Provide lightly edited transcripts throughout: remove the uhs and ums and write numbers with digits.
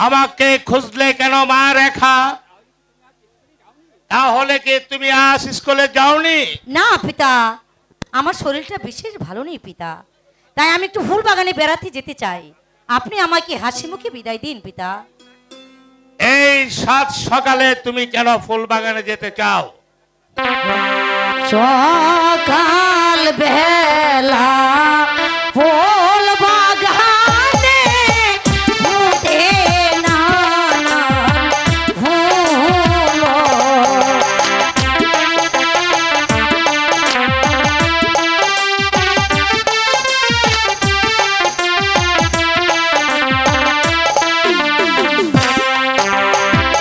আমাকে খুঁজলে কেন মা রেখা? তাহলে কি তুমি আজ স্কুলে যাওনি? না পিতা, আমার শরীরটা বিশেষ ভালো নেই পিতা, তাই আমি একটু ফুল বাগানে বেড়াতে যেতে চাই। আপনি আমাকে হাসি মুখে বিদায় দিন পিতা। এই সাত সকালে তুমি কেন ফুল বাগানে যেতে চাও? সকাল বেলা ফুল বাগানে ফুটে নানান ফুল।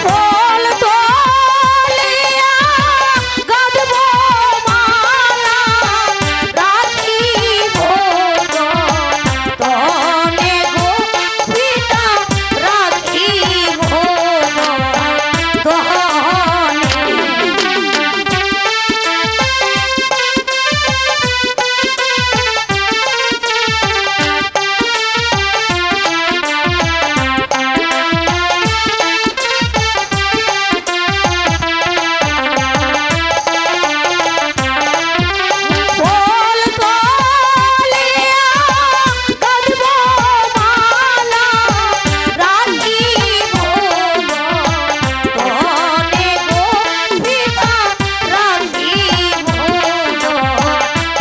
ফুল তোলিয়া গাঁথব মালা, রাখিব যতনে গো পিতা, রাখিব যতনে। ফুল তোলিয়া গাঁথব মালা, রাখিব যতনে গো পিতা, রাখিব যতনে।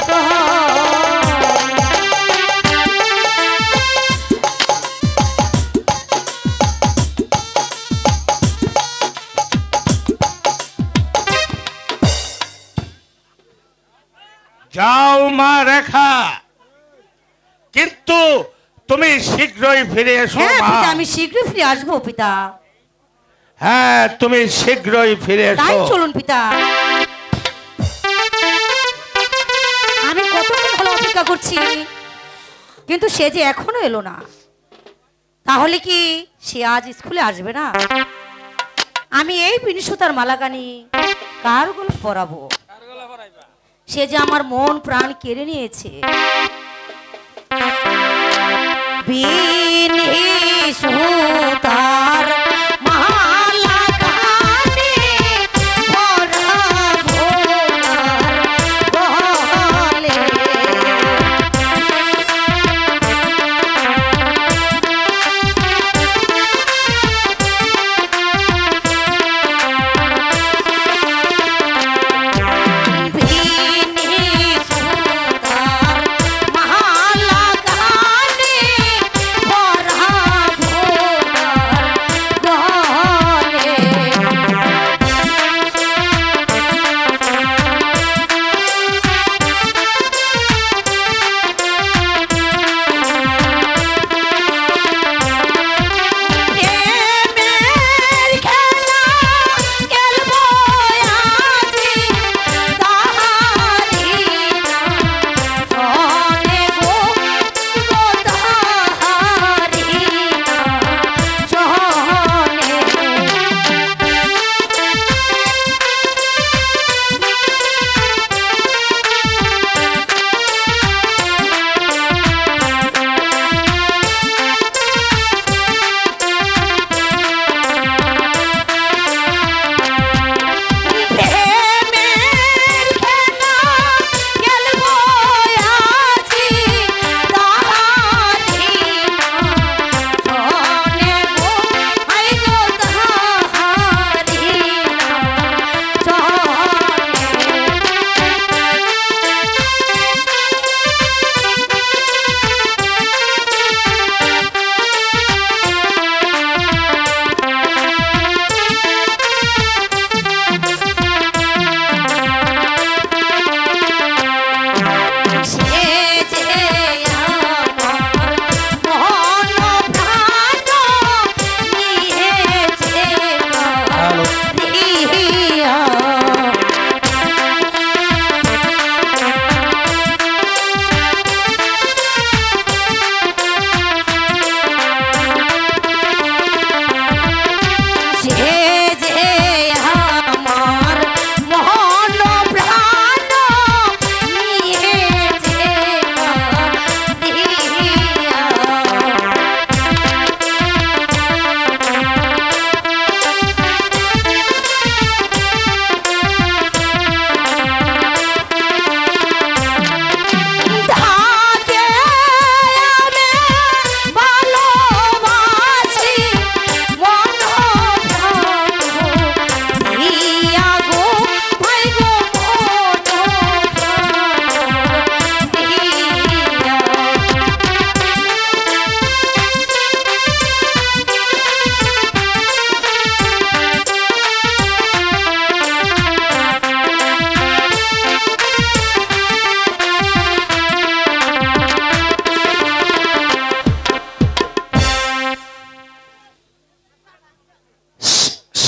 যাও মা রেখা, কিন্তু তুমি শীঘ্রই ফিরে এসো হ্যাঁ মা। পিতা, আমি শীঘ্রই ফিরে আসবো পিতা। হ্যাঁ, তুমি শীঘ্রই ফিরে তাই এসো। চলুন পিতা। আমি কতক্ষণ হলো অপেক্ষা করছি, কিন্তু সে যে এখনো এলো না। তাহলে কি সে আজ স্কুলে আসবে না? আমি এই বিনিশুতার মালাকানি কার গলা পরাবো? সে যে আমার মন প্রাণ কেড়ে নিয়েছে। বিনিশুতার মালাকানি পরাবো তার গলে। বিনিশুতার মালাকানি পরাবো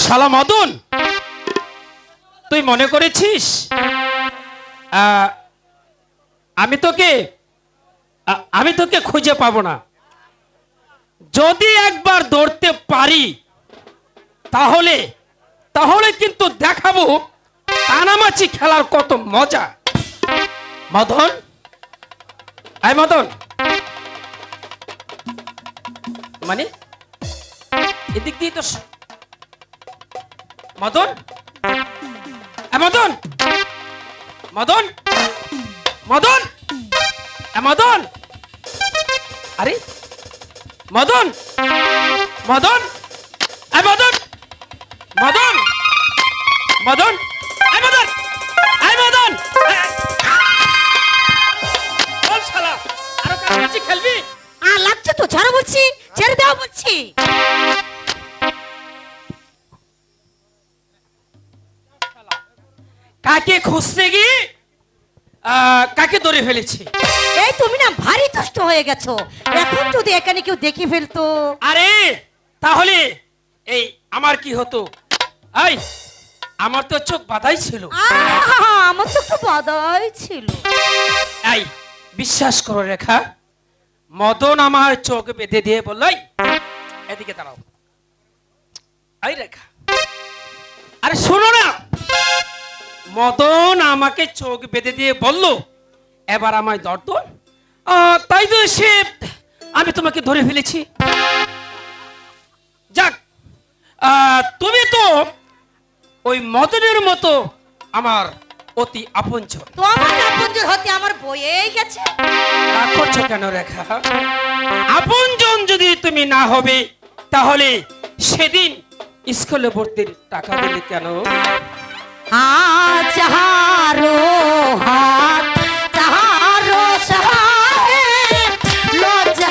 শালা মদন, তুই মনে করেছিস আমি তোকে খুঁজে পাবো না? যদি একবার দৌড়তে পারি তাহলে তাহলে কিন্তু দেখাবো কানামাছি খেলার কত মজা। মদন, আয় মদন, মানে এদিক দিয়ে তো মদন, মদন, মদন, মদন, মদন, আরে মদন, মদন, মদন, মদন, মদন, মদন, মদন, বল শালা, আরো কানামাছি খেলবি? লাগছে তো, ছাড়ো বলছি, ছেড়ে দাও বলছি। কাকে খুঁজতে গিয়ে কাকে ধরে ফেলেছি। এই তুমি না ভারী দুষ্ট হয়ে গেছো, এখন যদি এখানে কেউ দেখে ফেলতো। আরে তাহলে এই আমার কি হতো? এই আমার তো চোখ বাঁধাই ছিল। আমার তো একটু বাধাই ছিল। এই বিশ্বাস করো রেখা, মদন আমার চোখ বেঁধে দিয়ে বলল, "এই, এদিকে দাঁড়াও।" এই রেখা, আরে শোনো না, মদন আমাকে চোখ বেঁধে দিয়ে বলল এবার আমায় ধরতো, তাই তো সে আমি তোমাকে ধরে ফেলেছি। যাক, তুমি তো ওই মদনের মতো আমার অতি আপনজন। তো আমার আপনজন হতে আমার বইয়েই গেছে। রাগ করছো কেন রেখা? আপনজন যদি তুমি না হবে তাহলে সেদিন স্কুলে ভর্তির টাকা দিলে কেন? যাহারো হাত যাহারো সহায় লজ্জা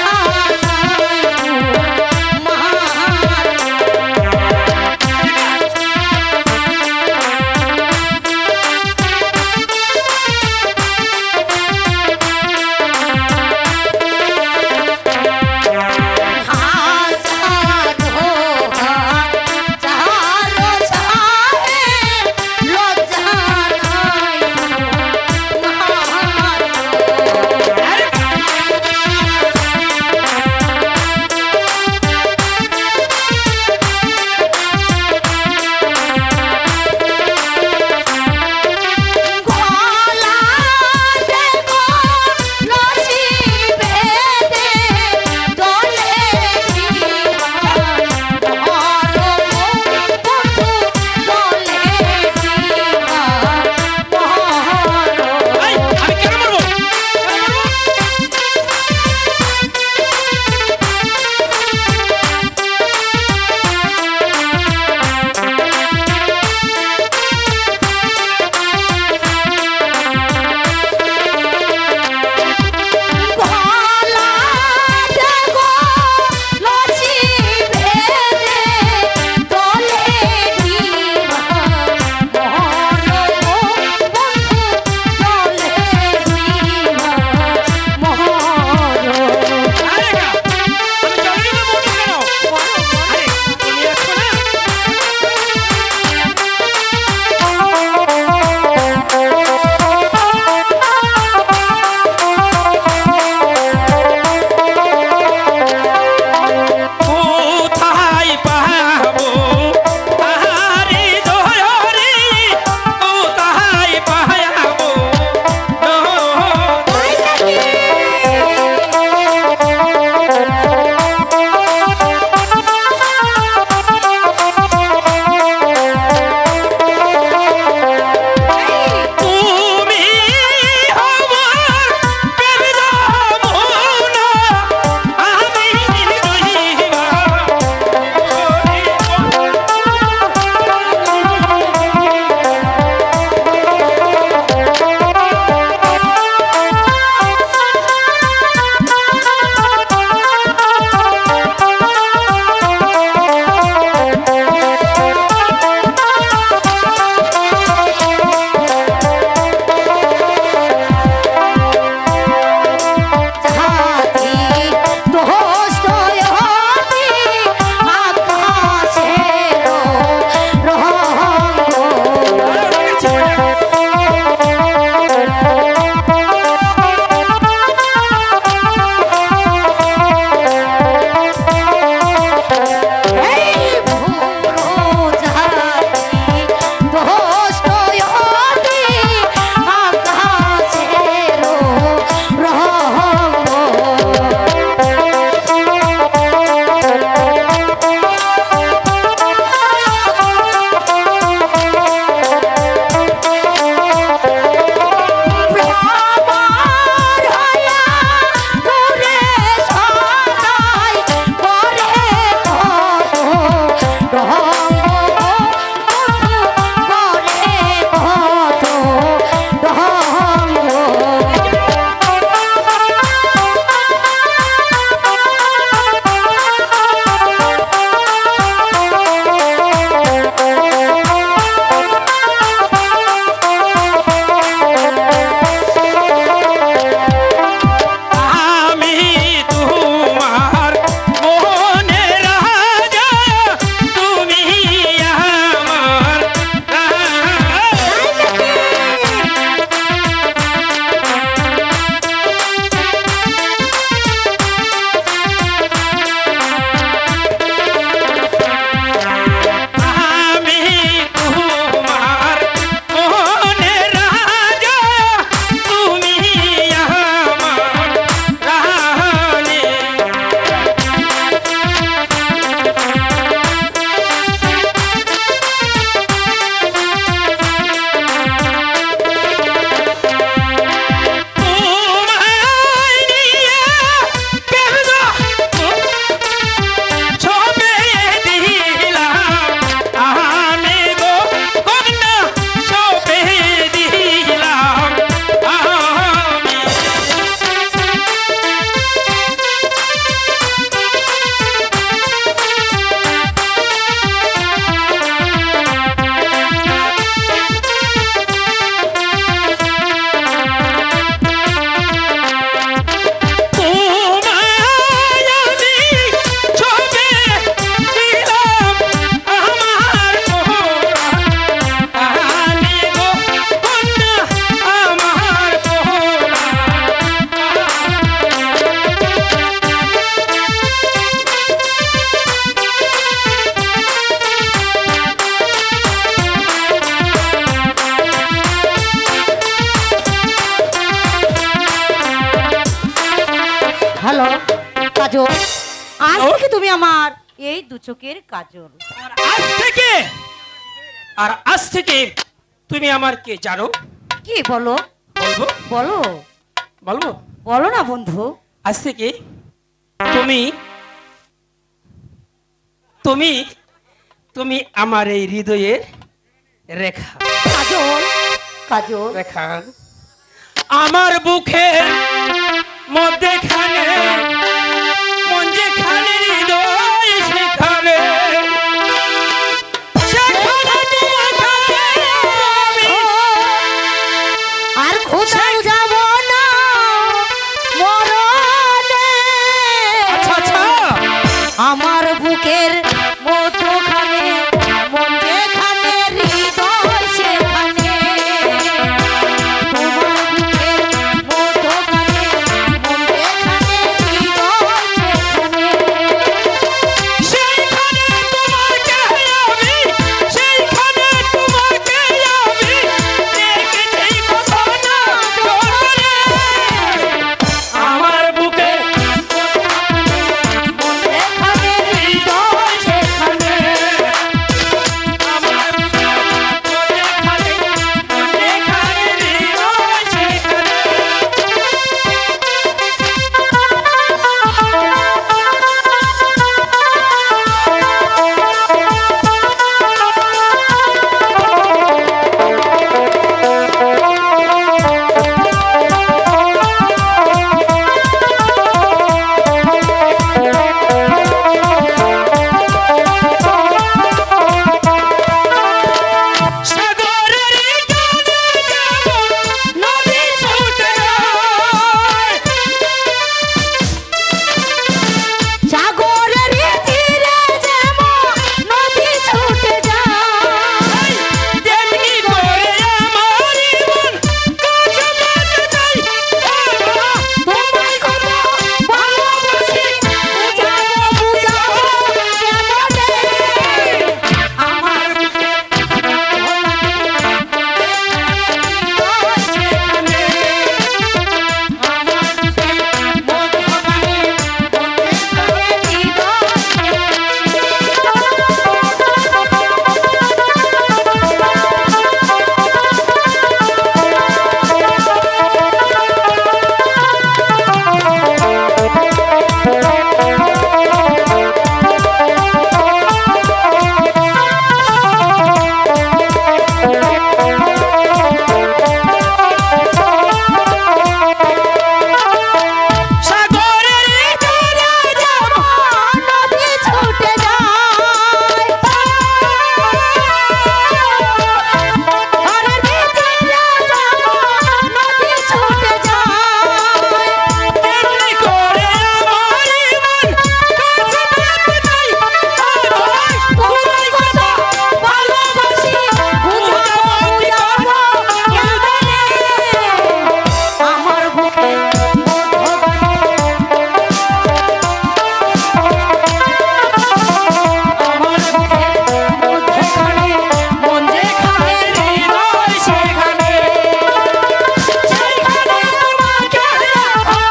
তুমি আমার এই দু চোখের কাজল। আর আজ থেকে তুমি আমার কে জানো? কি বলো? বলবো বলো বলবো বলো না বন্ধু। আজ থেকে তুমি তুমি তুমি আমার এই হৃদয়ের রেখা। কাজল, কাজল। রেখা আমার বুকের মধ্যেখানে, মন যেখানে হৃদয় সেখানে, সেখানে তোমাকে আমি আর কোথাও যাব না মরণে। আচ্ছা আচ্ছা আমার বুকের মধ্যখানে, মন যেখানে হৃদয় সেখানে। তোমার বুকের মধ্যখানে, মন যেখানে হৃদয় সেখানে। সেইখানে তোমাকে আমি, সেইখানে তোমাকে আমি দেখেছি কত না জোরে। আমার বুকে যেখানে হৃদয় সেখানে। আমার বুকে যেখানে, যেখানে হৃদয় সেখানে। সাগরের জলে যেমন নদী ছুটে যায়, সাগরের তীরে যেমন নদী ছুটে যায়। তেমনি করে আমার মন কাছে পেতে চাই। তোমায় কত ভালোবাসি, বুঝাবো বুঝাবো কেমনে। আমার বুকে হৃদয় সেখানে। আমার বুকে মধ্যখানে, মন যেখানে হৃদয় সাগরের জলে যেমন নদী ছুটে যায়। ঘরের ভিতরে যেমন নদী ছুটে যায়। তেমনি করে আমার মন কাছে পেতে চাই। তোমায় কত ভালোবাসি, বুঝাবো বুঝাবো কেমনে। আমার বুকে মধ্যখানে, আমার বুকে মধ্যখানে, মন যেখানে হৃদয় সেখানে। সেইখানে তোমাকে রাখো,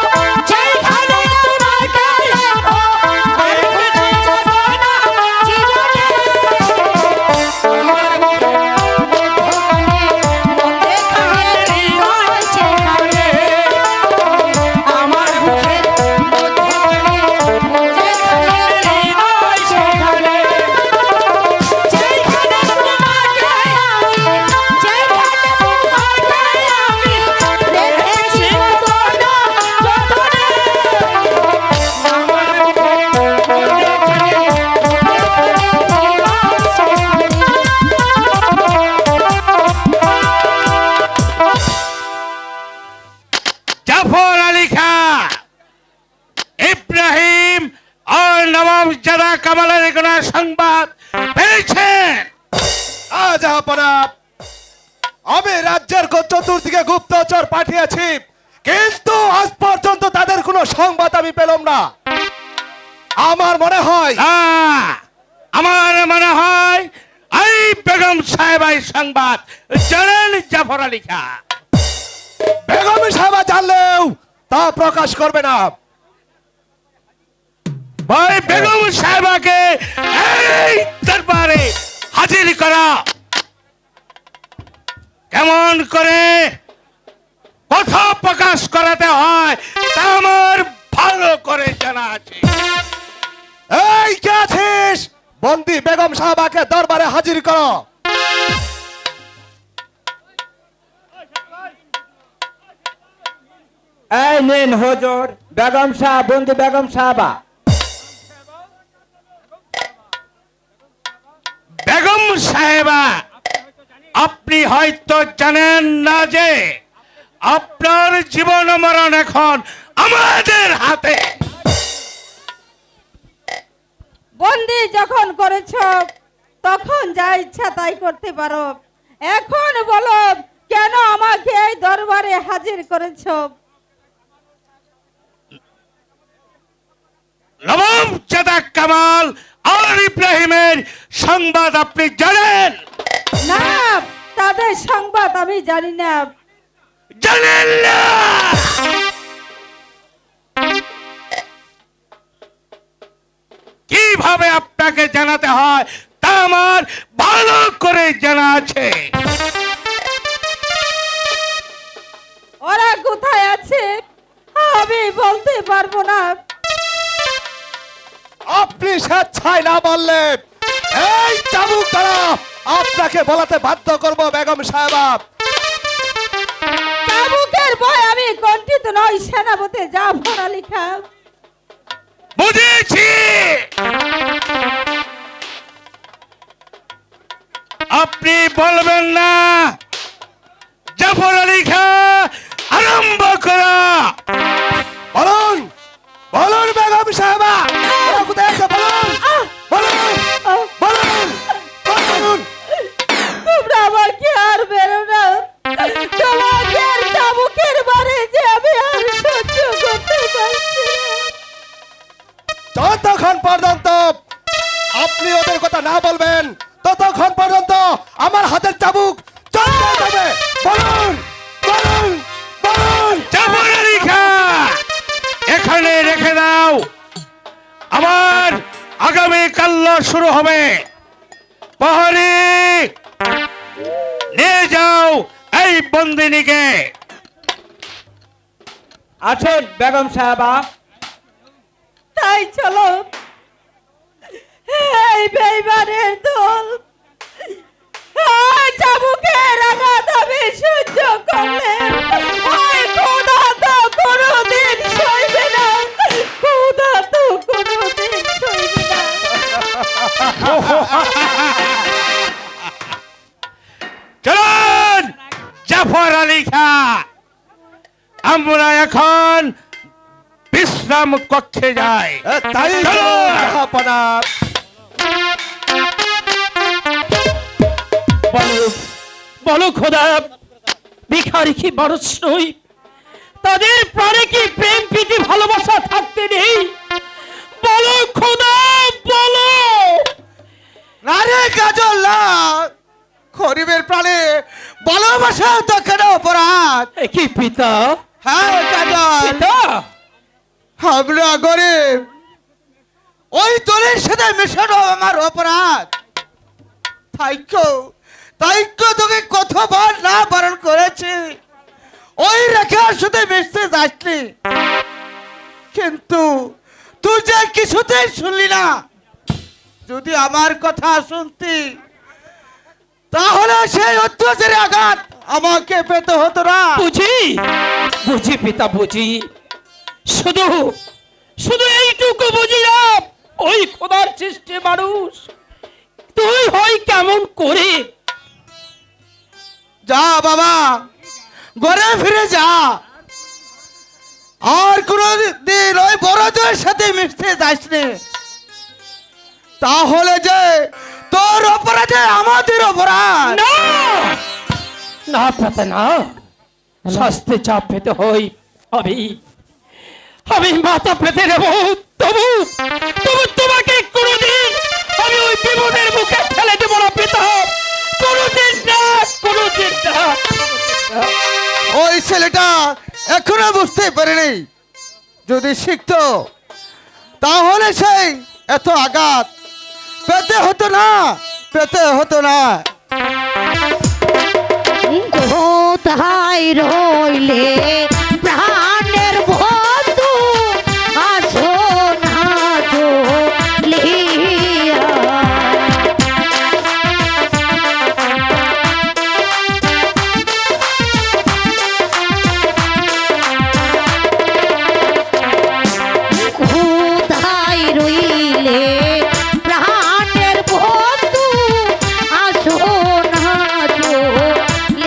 সেইখানে তোমাকে রাখো। আর কিছু চাবো না জীবনে। আমার বুকে মধ্যখানে, মন যেখানে হৃদয় সেখানে। আমার বুকে মধ্যখানে, মন যেখানে হৃদয় সেখানে। যেখানে তোমাকে আমি, যেখানে তোমাকে আমি রেখেছি যতনা যতনে। আমার বুকে মধ্যখানে, মন যেখানে জাফর আলী খাঁ, ইব্রাহিম আর নবাব জাদা কামালের কোনো সংবাদ পেয়েছেন? রাজাপনা, আমি রাজ্যের চতুর্দিকে গুপ্তচর পাঠিয়েছি, কিন্তু আজ পর্যন্ত তাদের কোনো সংবাদ আমি পেলাম না। আমার মনে হয় না, আমার মনে হয় এই বেগম সাহেব এই সংবাদ জানেন জাফর আলী খাঁ। বেগম সাহেবা জানলেও তা প্রকাশ করবে না। ভাই বেগম সাহেবাকে এই দরবারে হাজির করা। কেমন করে কথা প্রকাশ করাতে হয় তা আমার ভালো করে জানা আছে। এই কে আছিস? বন্দি বেগম সাহেবাকে দরবারে হাজির করো। এই নিন হুজুর, বেগম সাহেব, বন্ধু বেগম সাহেবা। বেগম সাহেবা, আপনি হয়তো জানেন না যে আপনার জীবন মরণ এখন আমাদের হাতে। বন্দি যখন করেছ তখন যা ইচ্ছা তাই করতে পারো। এখন বলো কেন আমাকে এই দরবারে হাজির করেছ? নবম চাঁদা কামাল আর ইব্রাহিমের সংবাদ আপনি জানেন? না, তাদের সংবাদ আমি জানি না। জানেন না? কিভাবে আপনাকে জানাতে হয় তা আমার ভালো করে জানা আছে। ওরা কোথায় আছে আমি বলতে পারবো না। আপনি স্বেচ্ছায় না বললে এই চাবুক দ্বারা আপনাকে বলাতে বাধ্য করব বেগম সাহেবা। চাবুকের ভয় আমি কণ্ঠিত নই, সেনাপতি জাফর আলী খান। বুঝেছি, আপনি বলবেন না। জাফর আলী খান আরম্ভ করা। বলুন বলুন বেগম সাহেবা, ওরা কোথায় আছে বলুন বলুন বলুন বলুন। তোমরা আমাকে আর বেরো না। তোমাকে আর চাবুকের বারে যে আমি আর সহ্য করতে পারছি না। যতক্ষণ পর্যন্ত আপনি ওদের কথা না বলবেন ততক্ষণ পর্যন্ত আমার হাতের চাবুক চলতে যাবে। বলুন বলুন বলুন। জাফর আলী খান এখানে রেখে দাও, আবার আগামী কাল শুরু হবে। প্রহরী নিয়ে যাও এই বন্দিনীকে। আছেন বেগম সাহেবা। তাই চলো, এই বেইমানের দল চাবুকের আঘাত আমি সহ্য করলে ওই খোদা তো কোনোদিন সইবে না। খোদা তো কোনোদিন সইবে না। চলুন জাফর আলী খান, আমরা এখন বিশ্রাম কক্ষে যাই। তাই চলো। জাহাপনা। বলো বলো খোদা, ভিখারি কি মানুষ নই? তাদের প্রাণে কি প্রেম প্রীতি ভালোবাসা থাকতে নেই? বলো খোদা বলো। আরে কাজল না, গরিবের প্রাণে ভালোবাসা তো কেন অপরাধ? এ কি পিতা? হ্যাঁ কাজল, পিতা আমরা গরিব, ওই দলের সাথে মেশানো আমার অপরাধ। তাইকো তোকে কতবার না বারণ করেছি ওই রেখার সাথে মিশতে যাসনি, কিন্তু তুই যে কিছুতেই শুনলি না। যদি আমার কথা শুনতি তাহলে সেই অত্যাচারের আঘাত আমাকে পেতে হতো না। বুঝি বুঝি পিতা বুঝি, শুধু শুধু এইটুকু বুঝি না, ওই খোদার সৃষ্টি মানুষ তুই হয় কেমন করে? যা বাবা, ঘরে ফিরে যা, আর কোনদিন ওই বড়দের সাথে মিশতে যাসনি। তাহলে যে তোর অপরাধে আমাদের অপরাধ। না না পাতা না, শাস্তি চাপ পেতে হই। আমি আমি মাথা পেতে নেব, তবু তবু তোমাকে কোনোদিন আমি ওই বিপদের মুখে ঠেলে দেব না পিতা। কোনোদিন না, কোনোদিন না। ওই ছেলেটা এখনো বুঝতে পারেনি। যদি শিখতো তাহলে সেই এত আঘাত পেতে হতো না, পেতে হতো না। কোথায় রইলে প্রাণের বন্ধু, আসো না চলিয়া। কোথায় রইলে প্রাণের বন্ধু, আসো না চলিয়া।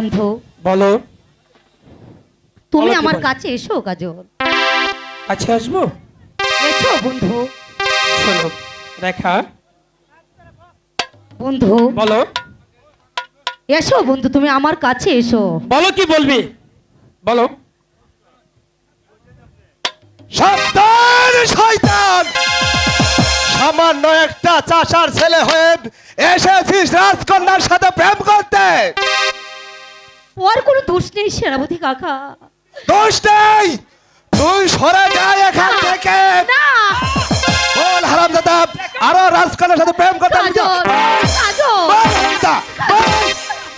বন্ধু বলো। তুমি বলো কি আমার বলো? কাছে এসো কাজল, কাছে আসবো? এসো বন্ধু। শোনো রেখা, বন্ধু বলো। এসো বন্ধু, তুমি আমার কাছে এসো। বলো কি বলবি, বলো। সাবধান শয়তান, সামান্য একটা চাষার ছেলে হয়ে এসেছিস রাজকন্যার সাথে প্রেম করতে। ওর কোনো দোষ নেই সেনাপতি কাকা। দোষ নেই, তুই সরে যা এখান না, থেকে। না বল হারামজাদা, আরো রাজকন্যার সাথে প্রেম করতে কাজল, কাজল, বল হারামজাদা, বল,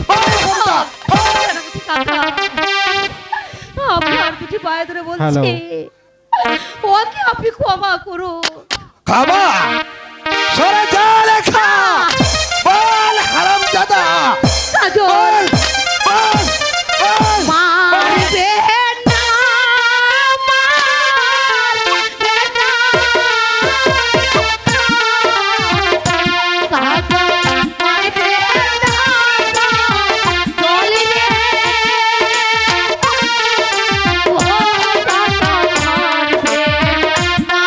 বল হারামজাদা, বল। সেনাপতি কাকা, আপনার দুটি পায়ে ধরে বলছি, ওকে আপনি ক্ষমা করুন। ক্ষমা, সরে যা লেখা। বল হারামজাদা, কাজল বল, বল, বল। মারবে না, মারবে না। কাকা মারবে না, বলে রে। ও কাকা মারবে না,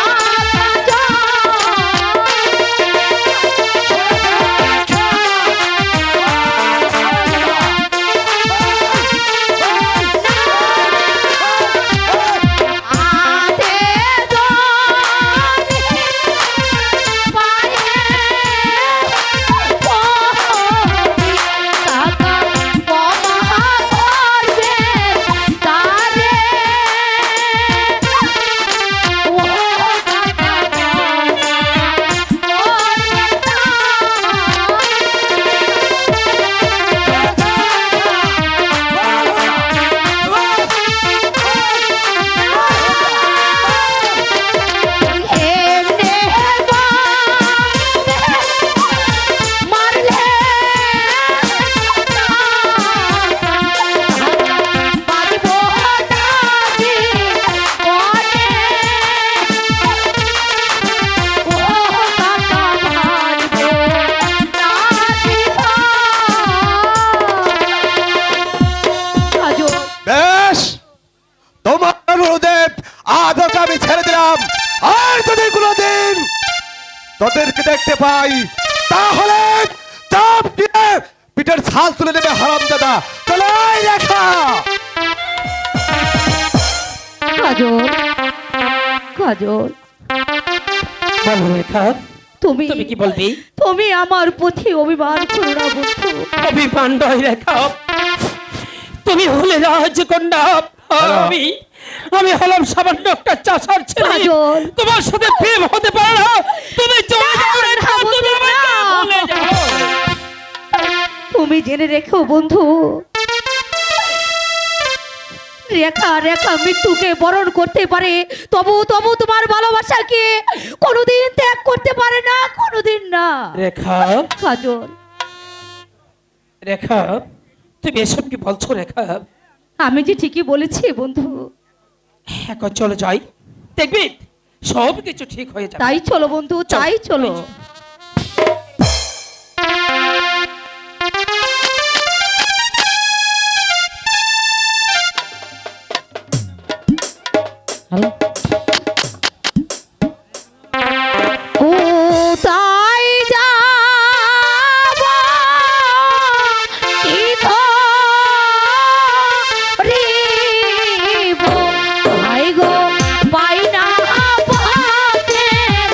আদে দোনে পায়ে পড়ি, কাকা ক্ষমা করবে তারে। ও কাকা এমনে মারলে বাজব না জীবনে। ও কাকা মারবে না জীবন। বেশ, তোমার অনুরোধে আজ ওকে আমি ছেড়ে দিলাম। আর যদি কোনোদিন তোদেরকে দেখতে পাই তাহলে চাপ দিয়ে পিঠের ছাল তুলে নেবে হারামজাদা। চলে আয় রেখা। কাজল, কাজল, বলো রেখা, তুমি তুমি কি বলবি? তুমি আমার প্রতি অভিমান করো না বন্ধু। অভিমান নয় রেখা, তুমি হলে রাজকন্যা, আর আমি আমি হলাম সামান্য একটা চাষার ছেলে। কাজল। তোমার সাথে প্রেম হতে পারে না। তুমি চলে যাও রেখা, না, তুমি বন্ধু, আমাকে না। ভুলে যাও। তুমি জেনে রেখো বন্ধু, রেখা রেখা মৃত্যুকে বরণ করতে পারে, তবু তবু তোমার ভালোবাসাকে কোনোদিন ত্যাগ করতে পারে না, কোনোদিন না। রেখা, কাজল, রেখা, তুমি এসব কি বলছো রেখা? আমি যে ঠিকই বলেছি বন্ধু। এখন চলে যাই, দেখবি সব কিছু ঠিক হয়ে যাবে। তাই চলো বন্ধু, তাই চলো। কোথায় যাব কি ধরিব, ভাই গো পাই না পথের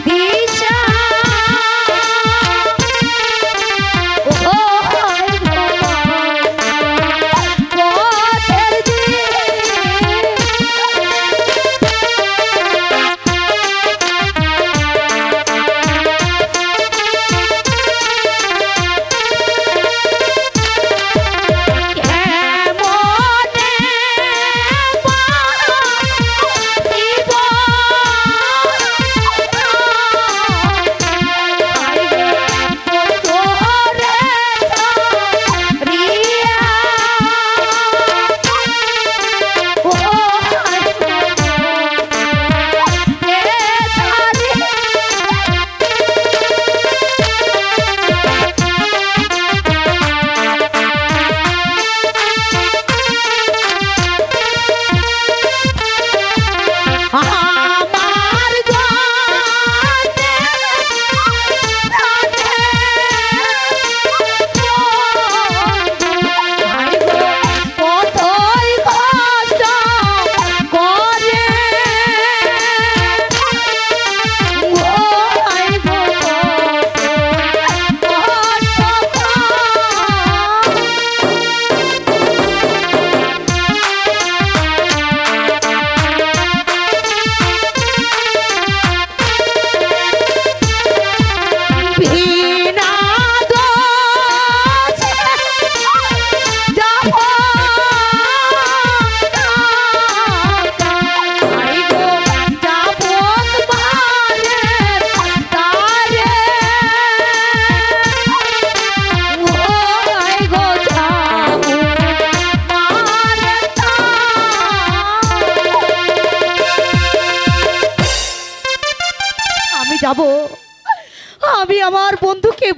দিশা।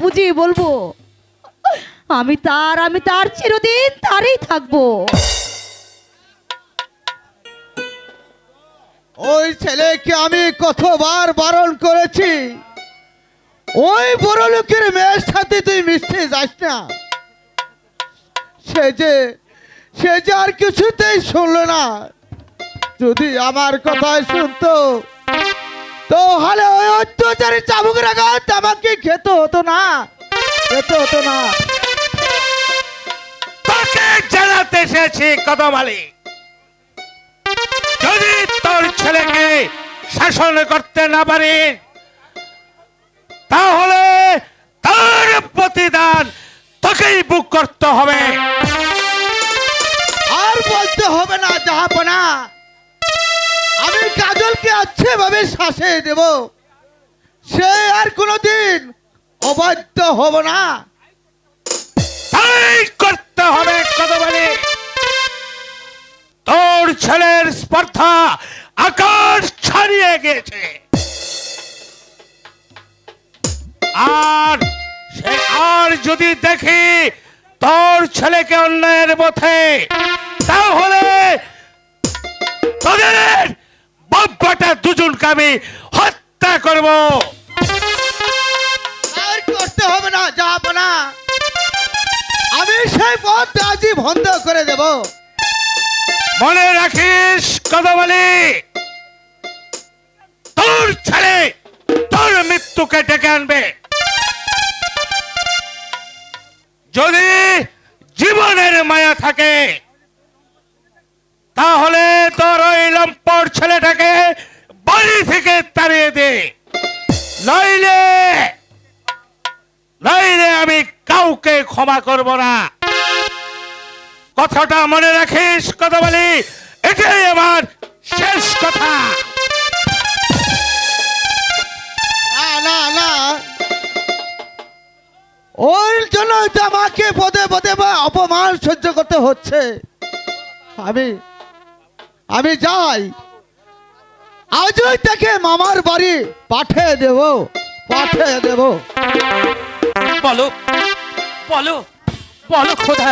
বুঝিয়ে বলবো? আমি তার চিরদিন তারই থাকবো। ওই ছেলেকে আমি কতবার বারণ করেছি, ওই বড় লোকের মেয়ের সাথে তুই মিশতে যাস না। সে যে আর কিছুতেই শুনলো না। যদি আমার কথাই শুনতো তাহলে ওই অত্যাচারী চাবুকের আঘাত আমাকে খেতে হতো না। তোকে জানাতে এসেছি কদম আলী, যদি তোর ছেলেকে শাসন করতে না পারিস তাহলে তার প্রতিদান তোকেই বুক করতে হবে। আর বলতে হবে না জাহাপনা, আমি কাজলকে আছে ভাবে শাসে দেব, সে আর কোনোদিন অবাধ্য হব না। তাই করতে হবে কদম আলী। তোর ছেলের স্পর্ধা আকাশ ছাড়িয়ে গেছে, আর যদি দেখি তোর ছেলেকে অন্যায়ের পথে, তাহলে তোদের বাব্বাটা দুজনকে আমি হত্যা করব। আর করতে হবে না জাহাপনা, আমি সেই পথ আজই বন্ধ করে দেব। মনে রাখিস কদম আলী, তোর ছেলে তোর মৃত্যুকে ডেকে আনবে। যদি জীবনের মায়া থাকে তাহলে তোর ওই লম্পট ছেলেটাকে বাড়ি থেকে তাড়িয়ে দে, নইলে আমি কাউকে ক্ষমা করব না। কথাটা মনে রাখিস কদম আলী, এটাই আমার শেষ কথা। না, ওর জন্য তো আমাকে পদে পদে বা অপমান সহ্য করতে হচ্ছে। আমি যাই, আজই তাকে মামার বাড়ি পাঠিয়ে দেব। বলো বলো বলো খোদা,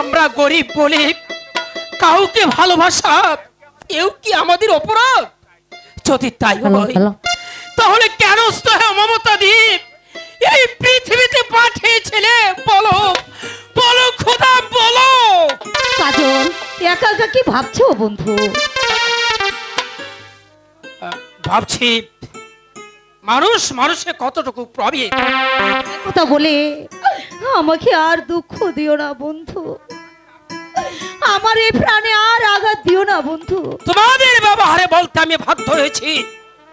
আমরা গরিব বলে কাউকে ভালোবাসা এও কি আমাদের অপরাধ? যদি তাই হয় তাহলে কেন মমতা দ্বীপ এই পৃথিবীতে পাঠিয়েছিলে? বলো বলো খোদা, বলো। কাজল, একা একা কি ভাবছো বন্ধু? ভাবছি মানুষে কতটুকু প্রবীণ। কথা বলে আমাকে আর দুঃখ দিও না বন্ধু, আমার এই প্রাণে আর আঘাত দিও না বন্ধু। তোমাদের ব্যবহারে বলতে আমি বাধ্য হয়েছি,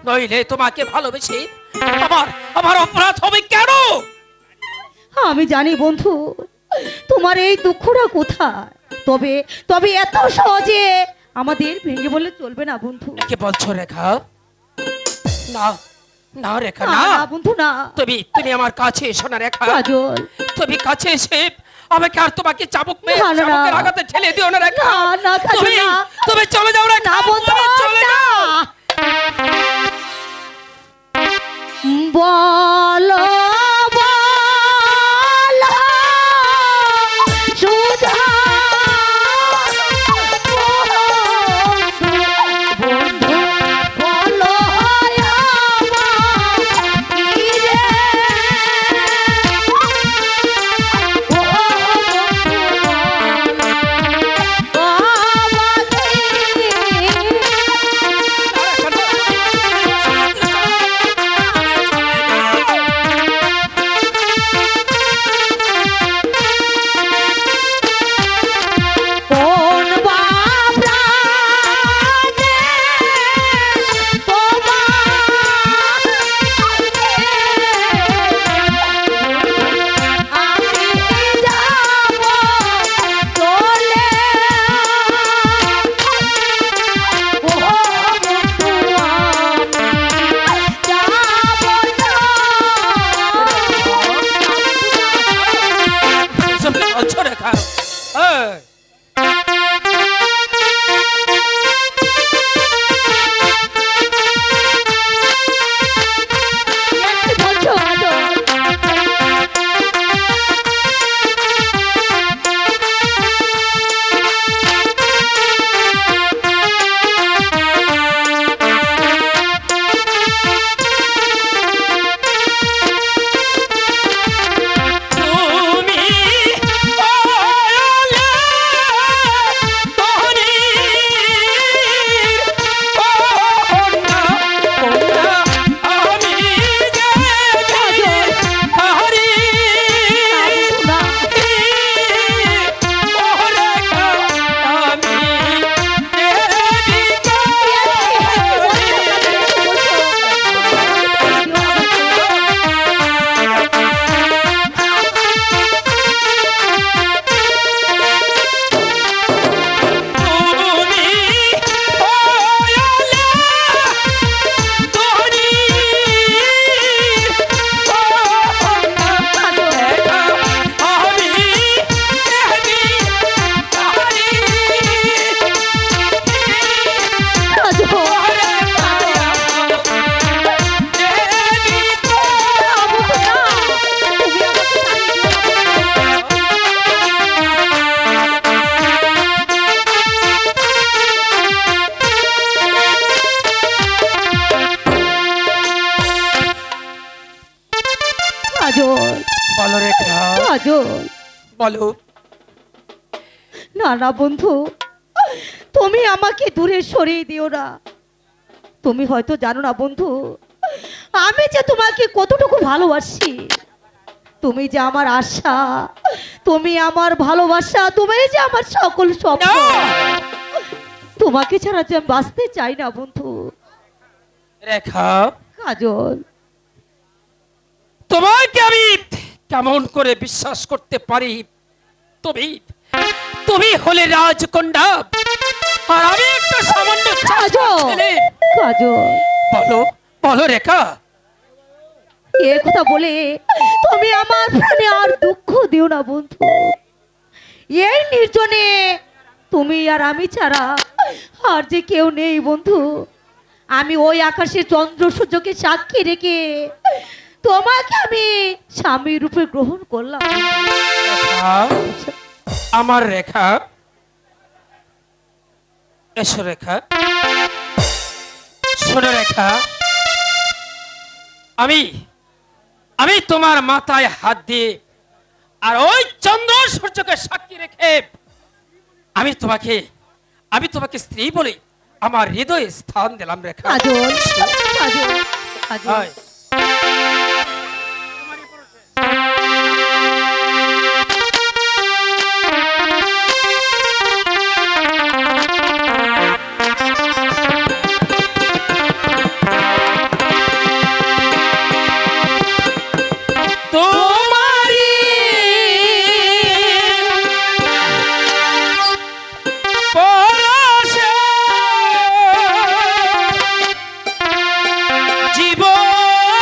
নইলে তোমাকে ভালোবেসে আমার অপরাধ হবে কেন? আমি জানি বন্ধু তোমার এই দুঃখটা কোথায়, তবে এত সহজে আমাদের ভেঙে বললে চলবে না বন্ধু। কি বলছো রেখা? না না রেখা, না না না বন্ধু, না। তুমি আমার কাছে এসো না রেখা। কাজল, তুমি কাছে এসে আমাকে আর তোমাকে না, না, না। চাবুকের আঘাতে ঠেলে দিও না রেখা। না, না, কাজল, না। তুমি চলে যাও রেখা। না বন্ধু, তুমি চলে না। যাও। বলো বলো সুধা, বন্ধু বলো কি রে, কোন বাপ্রাণে আমি যাব চলে, ও বন্ধু আমি যাব। এসব কি বলছো রেখা? এই, কি বলছো কাজল? বলো রেখা, কাজল, বলো। না না বন্ধু, তুমি আমাকে দূরে সরিয়ে দিও না। তুমি হয়তো জানো না বন্ধু, আমি যে তোমাকে কতটুকু ভালোবাসি। তুমি যে আমার আশা, তুমি আমার ভালোবাসা, তুমি যে আমার সকল স্বপ্ন। না! তোমাকে ছাড়া যে আমি বাঁচতে চাই না বন্ধু। রেখা, কাজল, তোমাকে আমি কেমন করে বিশ্বাস করতে পারি? তুমি তুমি হলে রাজকন্যা, আর আমি একটা সামান্য চাষা কাজল, ছেলে। কাজল, বলো, বলো রেখা। এ কথা বলে তুমি আমার প্রাণে আর দুঃখ দিও না বন্ধু। এই নির্জনে তুমি আর আমি ছাড়া আর যে কেউ নেই বন্ধু। আমি ওই আকাশে চন্দ্র সূর্যকে সাক্ষী রেখে তোমাকে আমি স্বামী রূপে গ্রহণ করলাম। রেখা, আমার রেখা, এসো রেখা, শোনো রেখা, আমি আমি তোমার মাথায় হাত দিয়ে আর ওই চন্দ্র সূর্যকে সাক্ষী রেখে আমি তোমাকে স্ত্রী বলে আমার হৃদয়ে স্থান দিলাম রেখা। কাজল, কাজল, কাজল। হয়। তোমারি পরশে জীবন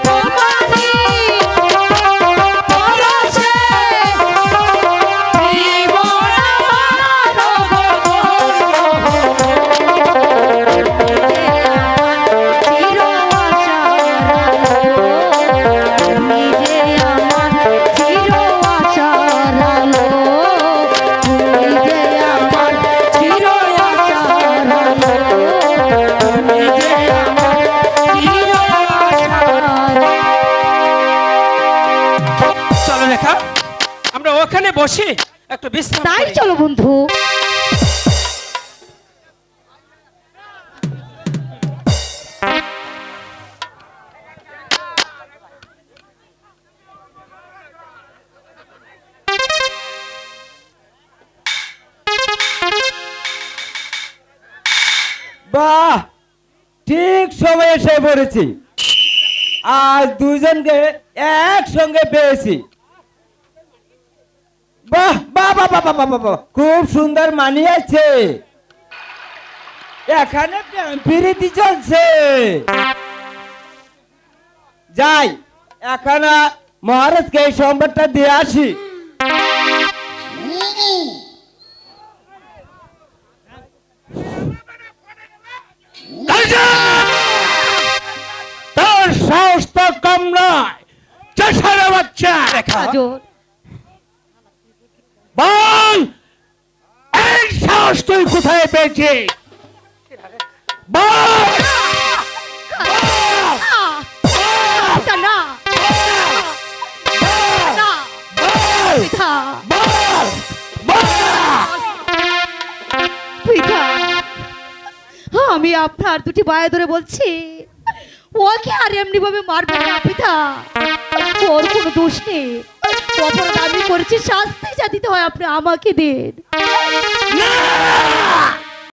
তোমারই পরশে জীবন আমার চির আশার আলো, তুমি যে আমার চির আশার আলো, তুমি যে আমার চির আশার আলো। চলো রেখা, আমরা ওখানে বসে একটু বিশ্রাম তাই করি। চলো বন্ধু। বাহ, ঠিক সময় এসে পড়েছি। আজ দুইজনকে একসঙ্গে পেয়েছি। বাহ বাহ বাহ বাহ বাহ বাহ বাহ, খুব সুন্দর মানিয়েছে। এখানে প্রীতি চলছে। যাই, এখানে মহারাজকে এই সম্বাদটা দিয়ে আসি। তোর সাহস তো কম নয়, চেষারে বাচ্চা। রেখা, কাজল, বল, এই সাহস তুই কোথায় পেয়েছিস? বল। পিতা না, না, বল, পিতা, বল, বল। পিতা, আমি আপনার দুটি বায়ে ধরে বলছি, ওকে আর এমনি ভাবে মারবেন না পিতা। ওর কোনো দোষ নেই, অপরাধ আমি করেছি, শাস্তি যা দিতে হয় আপনি আমাকে দিন। না!